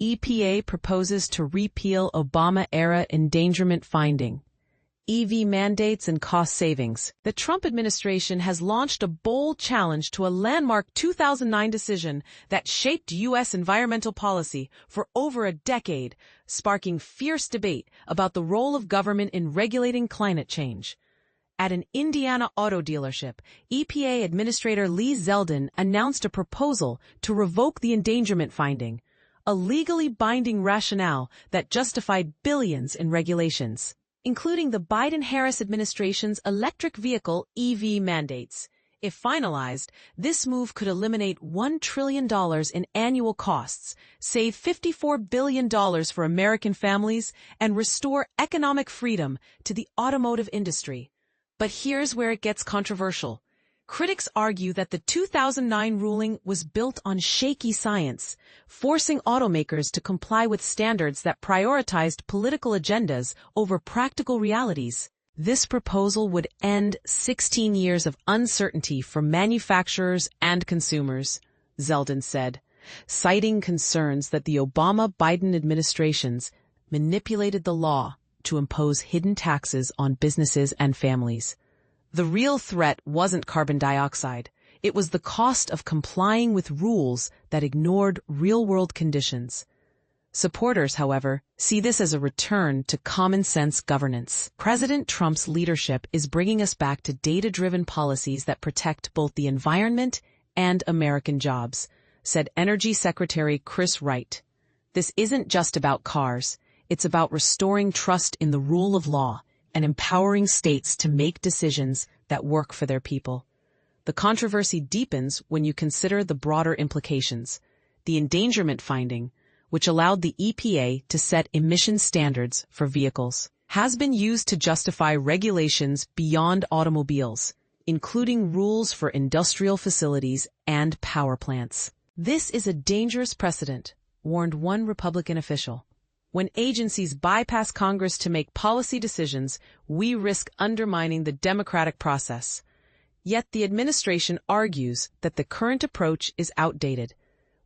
EPA proposes to repeal Obama-era endangerment finding. EV mandates and cost savings. The Trump administration has launched a bold challenge to a landmark 2009 decision that shaped U.S. environmental policy for over a decade, sparking fierce debate about the role of government in regulating climate change. At an Indiana auto dealership, EPA Administrator Lee Zeldin announced a proposal to revoke the endangerment finding, a legally binding rationale that justified billions in regulations, including the Biden-Harris administration's electric vehicle EV mandates. If finalized, this move could eliminate $1 trillion in annual costs, save $54 billion for American families, and restore economic freedom to the automotive industry. But here's where it gets controversial. Critics argue that the 2009 ruling was built on shaky science, forcing automakers to comply with standards that prioritized political agendas over practical realities. This proposal would end 16 years of uncertainty for manufacturers and consumers, Zeldin said, citing concerns that the Obama-Biden administrations manipulated the law to impose hidden taxes on businesses and families. The real threat wasn't carbon dioxide. It was the cost of complying with rules that ignored real-world conditions. Supporters, however, see this as a return to common-sense governance. President Trump's leadership is bringing us back to data-driven policies that protect both the environment and American jobs, said Energy Secretary Chris Wright. This isn't just about cars. It's about restoring trust in the rule of law and empowering states to make decisions that work for their people. The controversy deepens when you consider the broader implications. The endangerment finding, which allowed the EPA to set emission standards for vehicles, has been used to justify regulations beyond automobiles, including rules for industrial facilities and power plants. This is a dangerous precedent, warned one Republican official. When agencies bypass Congress to make policy decisions, we risk undermining the democratic process. Yet the administration argues that the current approach is outdated.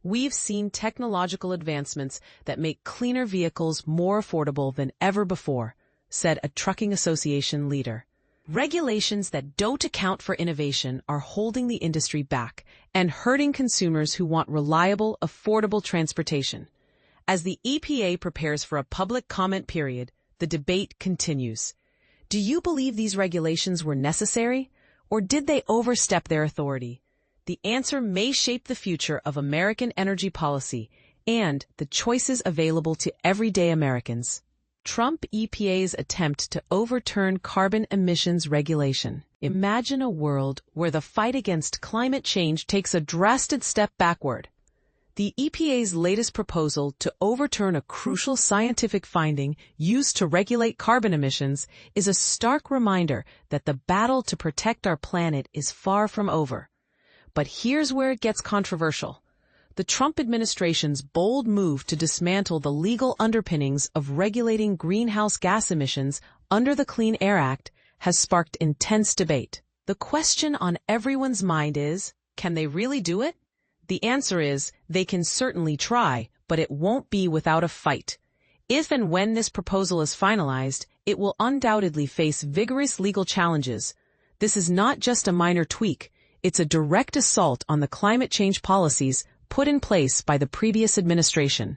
We've seen technological advancements that make cleaner vehicles more affordable than ever before, said a trucking association leader. Regulations that don't account for innovation are holding the industry back and hurting consumers who want reliable, affordable transportation. As the EPA prepares for a public comment period, the debate continues. Do you believe these regulations were necessary, or did they overstep their authority? The answer may shape the future of American energy policy and the choices available to everyday Americans. Trump EPA's attempt to overturn carbon emissions regulation. Imagine a world where the fight against climate change takes a drastic step backward. The EPA's latest proposal to overturn a crucial scientific finding used to regulate carbon emissions is a stark reminder that the battle to protect our planet is far from over. But here's where it gets controversial. The Trump administration's bold move to dismantle the legal underpinnings of regulating greenhouse gas emissions under the Clean Air Act has sparked intense debate. The question on everyone's mind is, can they really do it? The answer is, they can certainly try, but it won't be without a fight. If and when this proposal is finalized, it will undoubtedly face vigorous legal challenges. This is not just a minor tweak, it's a direct assault on the climate change policies put in place by the previous administration.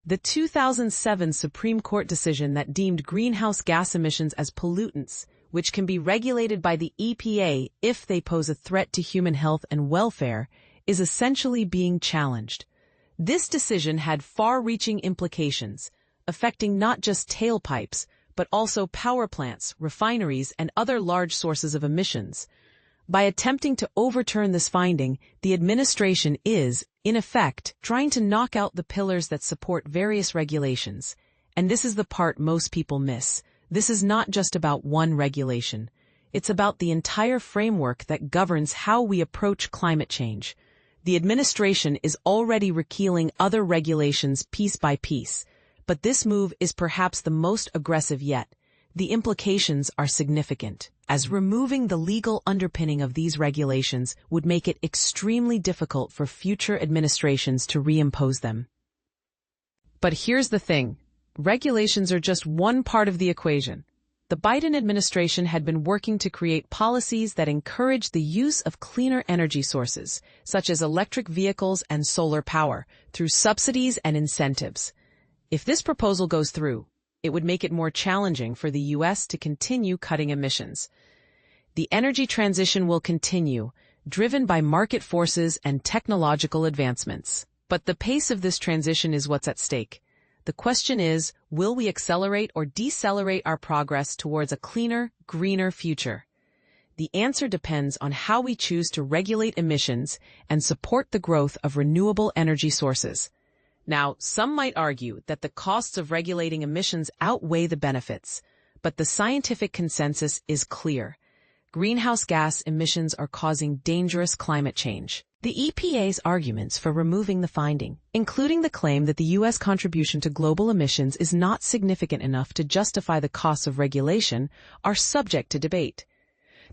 The 2007 Supreme Court decision that deemed greenhouse gas emissions as pollutants, which can be regulated by the EPA if they pose a threat to human health and welfare, is essentially being challenged. This decision had far-reaching implications, affecting not just tailpipes, but also power plants, refineries, and other large sources of emissions. By attempting to overturn this finding, the administration is, in effect, trying to knock out the pillars that support various regulations. And this is the part most people miss. This is not just about one regulation. It's about the entire framework that governs how we approach climate change. The administration is already repealing other regulations piece by piece, but this move is perhaps the most aggressive yet. The implications are significant, as removing the legal underpinning of these regulations would make it extremely difficult for future administrations to reimpose them. But here's the thing. Regulations are just one part of the equation. The Biden administration had been working to create policies that encourage the use of cleaner energy sources, such as electric vehicles and solar power, through subsidies and incentives. If this proposal goes through, it would make it more challenging for the U.S. to continue cutting emissions. The energy transition will continue, driven by market forces and technological advancements. But the pace of this transition is what's at stake. The question is, will we accelerate or decelerate our progress towards a cleaner, greener future? The answer depends on how we choose to regulate emissions and support the growth of renewable energy sources. Now, some might argue that the costs of regulating emissions outweigh the benefits, but the scientific consensus is clear. Greenhouse gas emissions are causing dangerous climate change. The EPA's arguments for removing the finding, including the claim that the U.S. contribution to global emissions is not significant enough to justify the costs of regulation, are subject to debate.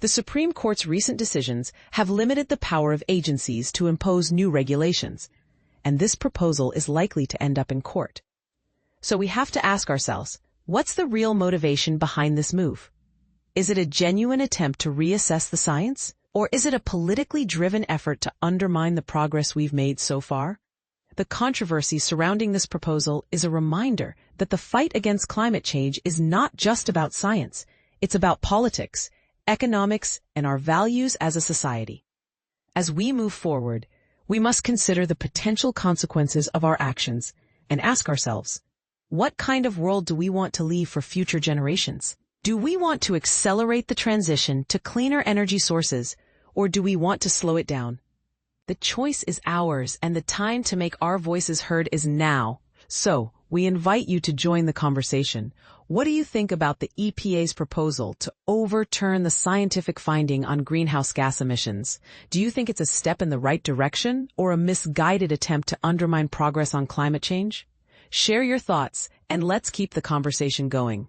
The Supreme Court's recent decisions have limited the power of agencies to impose new regulations, and this proposal is likely to end up in court. So we have to ask ourselves, what's the real motivation behind this move? Is it a genuine attempt to reassess the science? Or is it a politically driven effort to undermine the progress we've made so far? The controversy surrounding this proposal is a reminder that the fight against climate change is not just about science. It's about politics, economics, and our values as a society. As we move forward, we must consider the potential consequences of our actions and ask ourselves, what kind of world do we want to leave for future generations? Do we want to accelerate the transition to cleaner energy sources, or do we want to slow it down? The choice is ours, and the time to make our voices heard is now. So, we invite you to join the conversation. What do you think about the EPA's proposal to overturn the scientific finding on greenhouse gas emissions? Do you think it's a step in the right direction, or a misguided attempt to undermine progress on climate change? Share your thoughts, and let's keep the conversation going.